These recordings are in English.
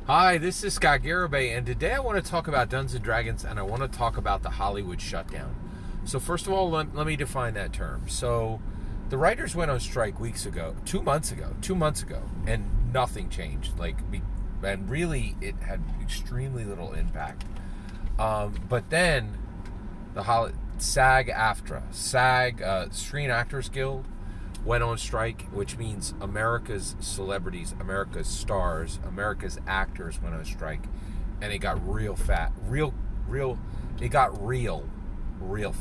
Hi, this is Scott Garibay, and today I want to talk about Dungeons and Dragons, and I want to talk about the Hollywood shutdown. So, first of all, let me define that term. So, the writers went on strike weeks ago, 2 months ago, and nothing changed. And really, it had extremely little impact. But then, SAG-AFTRA, Screen Actors Guild, went on strike, which means America's celebrities, America's stars, America's actors went on strike, and it got real fat, it got real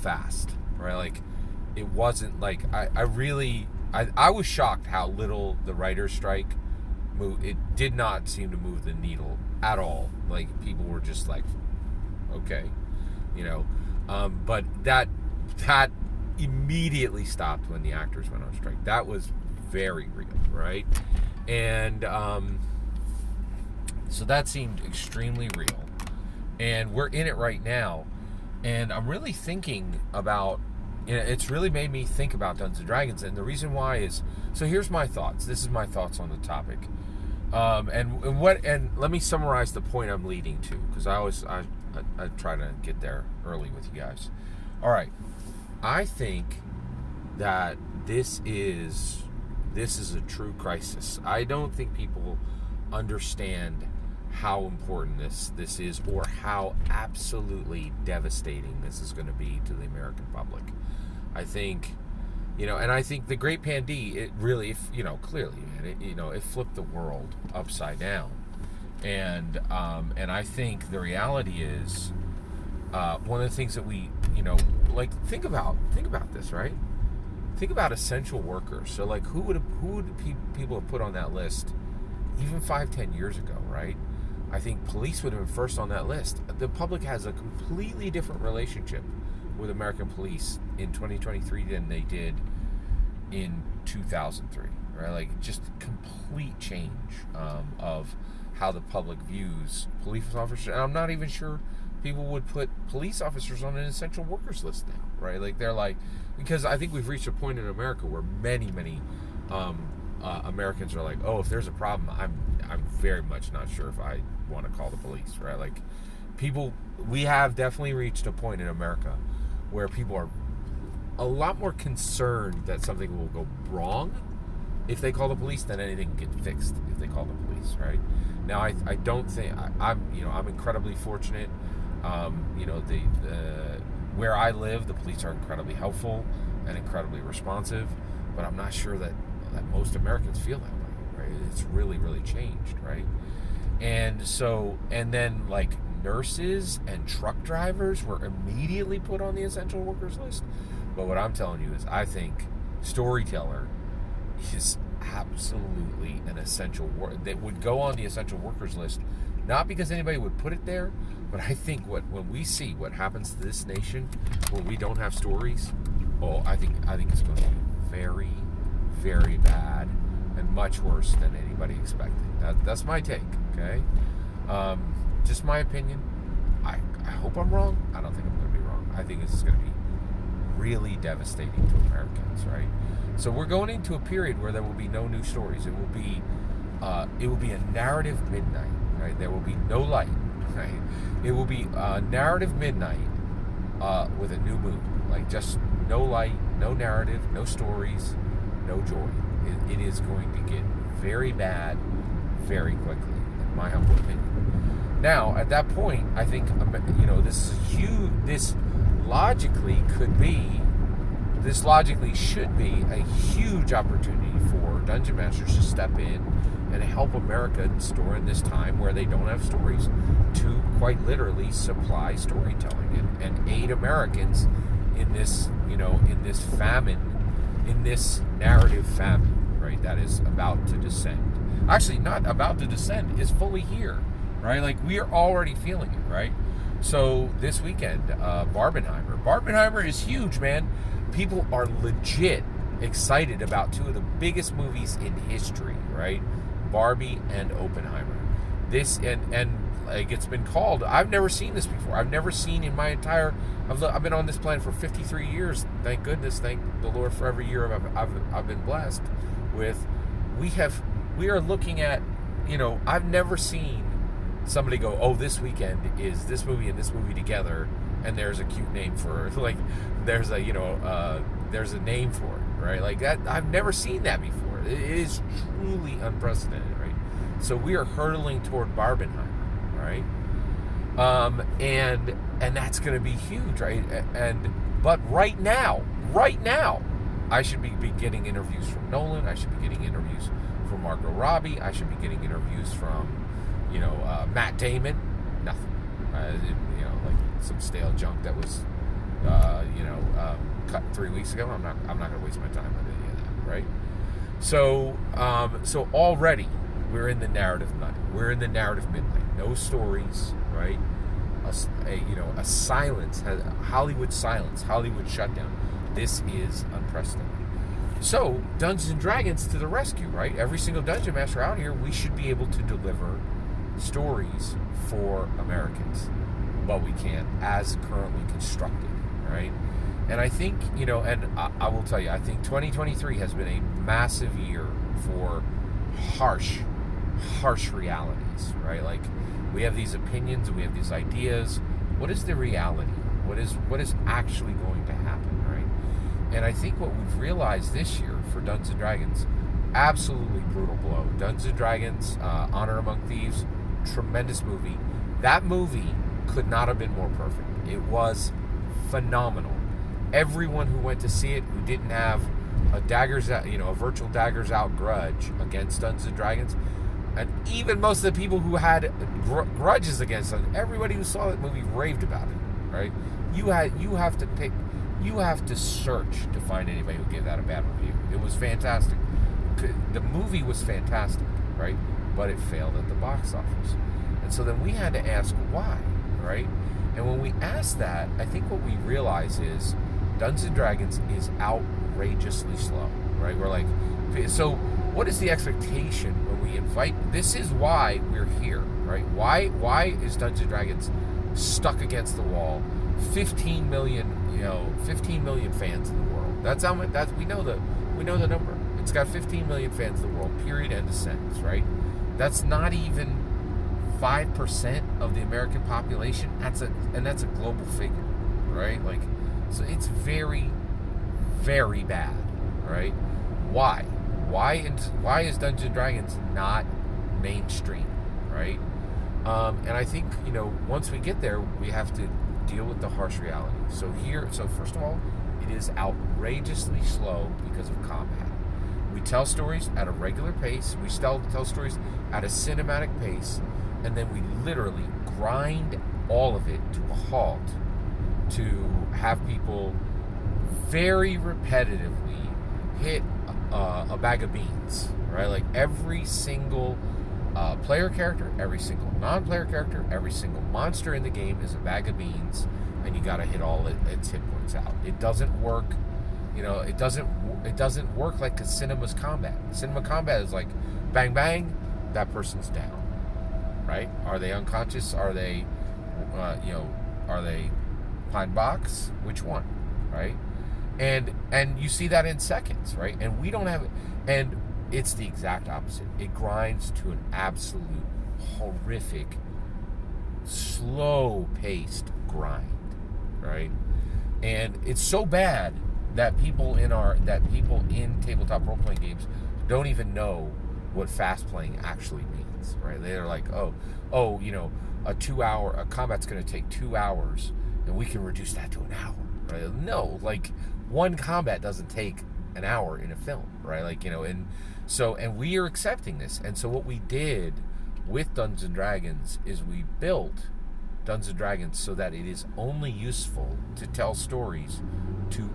fast, right? Like, it wasn't like I was shocked how little the writers' strike moved. It did not seem to move the needle at all. Like, people were just like, okay, you know, but that immediately stopped when the actors went on strike. That was very real, right? And so that seemed extremely real. And we're in it right now. And I'm really thinking about, it's really made me think about Dungeons and Dragons. And the reason why is, so here's my thoughts. This is my thoughts on the topic. And let me summarize the point I'm leading to, because I try to get there early with you guys. All right. I think that this is a true crisis. I don't think people understand how important this is, or how absolutely devastating this is going to be to the American public. I think, and I think the Great Pandemic, it really, clearly, man, it flipped the world upside down. And I think the reality is, one of the things that we, think about this, right? Think about essential workers. So, like, who would people have put on that list even 5-10 years ago, right? I think police would have been first on that list. The public has a completely different relationship with American police in 2023 than they did in 2003, right? Like, just complete change of how the public views police officers. And I'm not even sure people would put police officers on an essential workers list now, right? Like, they're like, because I think we've reached a point in America where many Americans are like, oh, if there's a problem, I'm very much not sure if I want to call the police, right? Like, we have definitely reached a point in America where people are a lot more concerned that something will go wrong if they call the police than anything can get fixed if they call the police, right? Now, I don't think I'm incredibly fortunate. Where I live, the police are incredibly helpful and incredibly responsive, but I'm not sure that most Americans feel that way, right? It's really, really changed, right? And then, like, nurses and truck drivers were immediately put on the essential workers list. But what I'm telling you is, I think storyteller is absolutely an essential work that would go on the essential workers list, not because anybody would put it there, but I think when we see what happens to this nation when we don't have stories, I think it's going to be very, very bad and much worse than anybody expected. That's my take, okay? Just my opinion. I hope I'm wrong. I don't think I'm going to be wrong. I think this is going to be really devastating to Americans, right? So we're going into a period where there will be no new stories. It will be a narrative midnight, right? There will be no light, right? It will be narrative midnight with a new moon. Like, just no light, no narrative, no stories, no joy. It is going to get very bad very quickly, in my humble opinion. Now, at that point, I think, this is huge. This logically should be a huge opportunity for dungeon masters to step in and help America during this time where they don't have stories, to quite literally supply storytelling and aid Americans in this, in this famine, in this narrative famine, right? That is about to descend. Actually, not about to descend, is fully here, right? Like, we are already feeling it, right? So this weekend, Barbenheimer is huge, man. People are legit excited about two of the biggest movies in history, right? Barbie and Oppenheimer. This and like, it's been called. I've never seen this before. I've never seen in my entire. I've been on this planet for 53 years. Thank goodness. Thank the Lord for every year I've been blessed with. We are looking at. I've never seen somebody go, oh, this weekend is this movie and this movie together, and there's a cute name for it. Like, there's a, there's a name for it, right? Like that, I've never seen that before. It is truly unprecedented, right? So we are hurtling toward Barbenheimer, right? And that's going to be huge, right? But right now, I should be getting interviews from Nolan. I should be getting interviews from Margot Robbie. I should be getting interviews from, Matt Damon. Nothing. Like some stale junk that was, cut 3 weeks ago. I'm not going to waste my time on any of that, right? So already we're in the narrative night. We're in the narrative midnight. No stories, right? A silence, Hollywood silence, Hollywood shutdown. This is unprecedented. So, Dungeons and Dragons to the rescue, right? Every single Dungeon Master out here, we should be able to deliver stories for Americans, but we can't, as currently constructed, right? And I think, and I will tell you, I think 2023 has been a massive year for harsh realities, right? Like, we have these opinions, we have these ideas. What is the reality? What is actually going to happen, right? And I think what we've realized this year for Dungeons and Dragons, absolutely brutal blow. Dungeons and Dragons, Honor Among Thieves, tremendous movie. That movie could not have been more perfect. It was phenomenal. Everyone who went to see it, who didn't have a virtual Daggers Out grudge against Dungeons and Dragons, and even most of the people who had grudges against them, everybody who saw that movie raved about it, right? You have to search to find anybody who gave that a bad review. It was fantastic. The movie was fantastic, right? But it failed at the box office. And so then we had to ask why, right? And when we asked that, I think what we realize is Dungeons and Dragons is outrageously slow, right? We're like, so what is the expectation when we invite? This is why we're here, right? Why is Dungeons and Dragons stuck against the wall? 15 million fans in the world. That's how much. We know the number. It's got 15 million fans in the world. Period. End of sentence. Right? That's not even 5% of the American population. That's a global figure, right? Like, so it's very, very bad, right? Why? Why is Dungeons and Dragons not mainstream, right? And I think, once we get there, we have to deal with the harsh reality. So first of all, it is outrageously slow because of combat. We tell stories at a regular pace. We tell stories at a cinematic pace, and then we literally grind all of it to a halt to have people very repetitively hit a bag of beans, right? Like every single player character, every single non-player character, every single monster in the game is a bag of beans, and you got to hit all its hit points out. It doesn't work, it doesn't work like a cinema's combat. Cinema combat is like bang bang, that person's down, right? Are they unconscious? Are they, are they pine box? Which one, right? And you see that in seconds, right? And we don't have it. And it's the exact opposite. It grinds to an absolute horrific, slow-paced grind, right? And it's so bad that people in tabletop role-playing games don't even know what fast playing actually means, right? They're like, a combat's going to take 2 hours, and we can reduce that to an hour, right? No, like, one combat doesn't take an hour in a film, right? Like, and we are accepting this. And so what we did with Dungeons and Dragons is we built Dungeons and Dragons so that it is only useful to tell stories to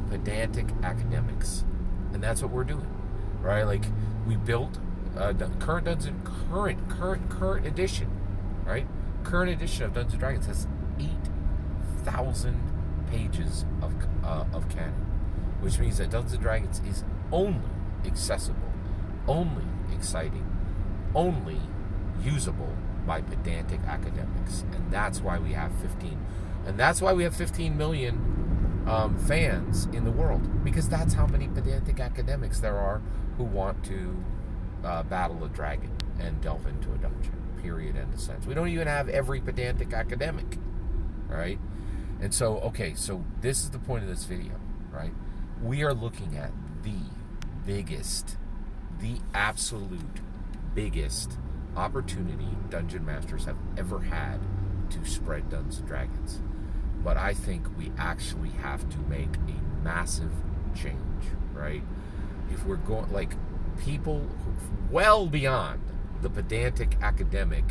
pedantic academics. And that's what we're doing, right? Like, we built the current edition, right? Current edition of Dungeons and Dragons has 8,000 pages of canon, which means that Dungeons and Dragons is only accessible, only exciting, only usable by pedantic academics, and that's why we have 15 million fans in the world, because that's how many pedantic academics there are who want to battle a dragon and delve into a dungeon. Period. End of sentence. We don't even have every pedantic academic, right? And so, okay, so this is the point of this video, right? We are looking at the absolute biggest opportunity dungeon masters have ever had to spread Dungeons and Dragons. But I think we actually have to make a massive change, right? If we're going, like, people well beyond the pedantic academic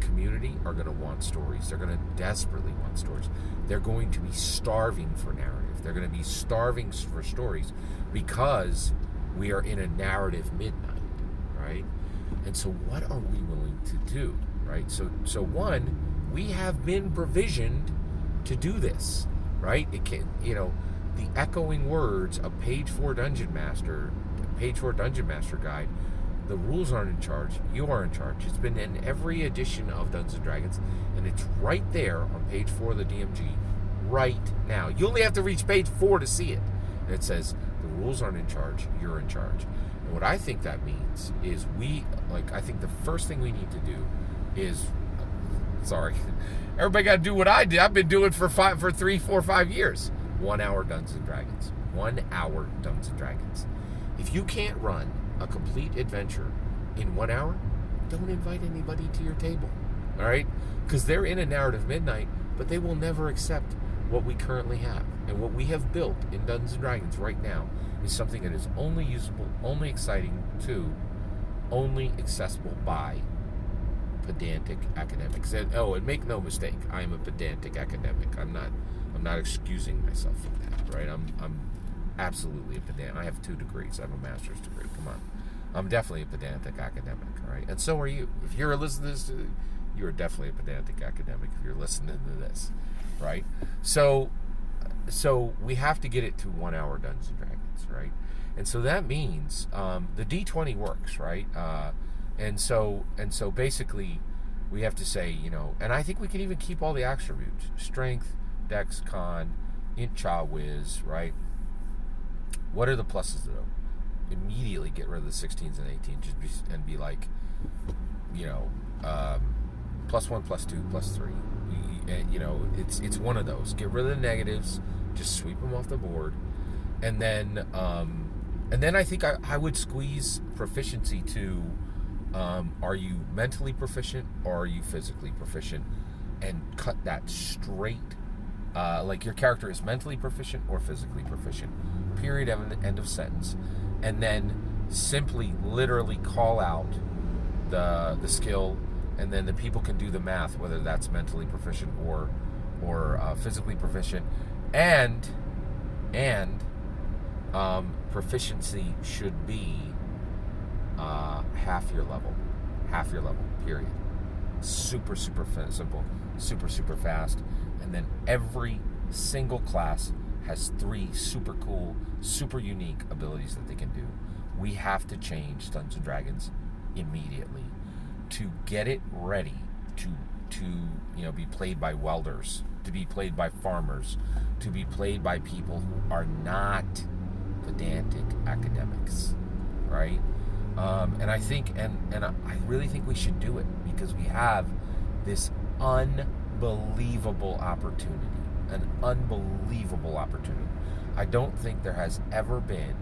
community are going to want stories. They're going to desperately want stories. They're going to be starving for narrative. They're going to be starving for stories because we are in a narrative midnight, right? And so what are we willing to do, right? So one, we have been provisioned to do this, right? It can, the echoing words of page 4 Dungeon Master Guide. The rules aren't in charge. You are in charge. It's been in every edition of Dungeons & Dragons, and it's right there on page 4 of the DMG right now. You only have to reach page 4 to see it. And it says, the rules aren't in charge. You're in charge. And what I think that means is I think the first thing we need to do is, everybody got to do what I did. I've been doing for 3, 4, 5 years. 1 hour Dungeons & Dragons. 1 hour Dungeons & Dragons. If you can't run a complete adventure in 1 hour, don't invite anybody to your table, all right? Because they're in a narrative midnight, but they will never accept what we currently have. And what we have built in Dungeons & Dragons right now is something that is only usable, only exciting to, only accessible by pedantic academics. And make no mistake, I am a pedantic academic. I'm not excusing myself from that, right? I'm absolutely a pedantic. I have 2 degrees. I have a master's degree. Come on. I'm definitely a pedantic academic, right? And so are you. If you're listening to this, you are definitely a pedantic academic if you're listening to this, right? So we have to get it to 1 hour Dungeons and Dragons, right? And so that means the D20 works, right? And so basically we have to say, and I think we can even keep all the attributes: strength, dex, con, int, cha, whiz, right? What are the pluses though? Immediately get rid of the 16s and 18s and be like, +1, +2, +3. It's one of those. Get rid of the negatives, just sweep them off the board, and then I think I would squeeze proficiency to, are you mentally proficient or are you physically proficient, and cut that straight. Like your character is mentally proficient or physically proficient. Period. End of sentence. And then simply, literally call out the skill, and then the people can do the math, whether that's mentally proficient or physically proficient, and proficiency should be half your level. Period. Super simple. Super fast. And then every single class has 3 super cool, super unique abilities that they can do. We have to change Dungeons and Dragons immediately to get it ready to be played by welders, to be played by farmers, to be played by people who are not pedantic academics, right? And I think, and I really think we should do it because we have this unbelievable opportunity. An unbelievable opportunity. I don't think there has ever been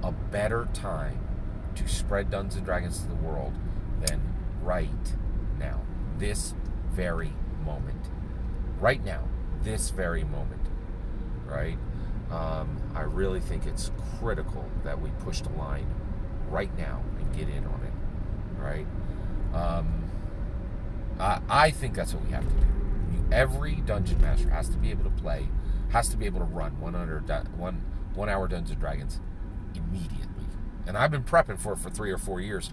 a better time to spread Dungeons and Dragons to the world than right now. This very moment. Right now. This very moment. Right? I really think it's critical that we push the line right now and get in on it. Right? I think that's what we have to do. Every dungeon master has to be able to play, has to be able to run 1 hour Dungeons and Dragons immediately. And I've been prepping for it for 3 or 4 years.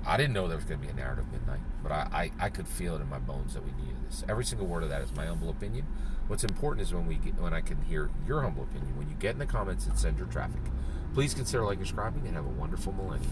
I didn't know there was going to be a narrative midnight, but I could feel it in my bones that we needed this. Every single word of that is my humble opinion. What's important is when I can hear your humble opinion. When you get in the comments and send your traffic. Please consider liking and subscribing, and have a wonderful millennium.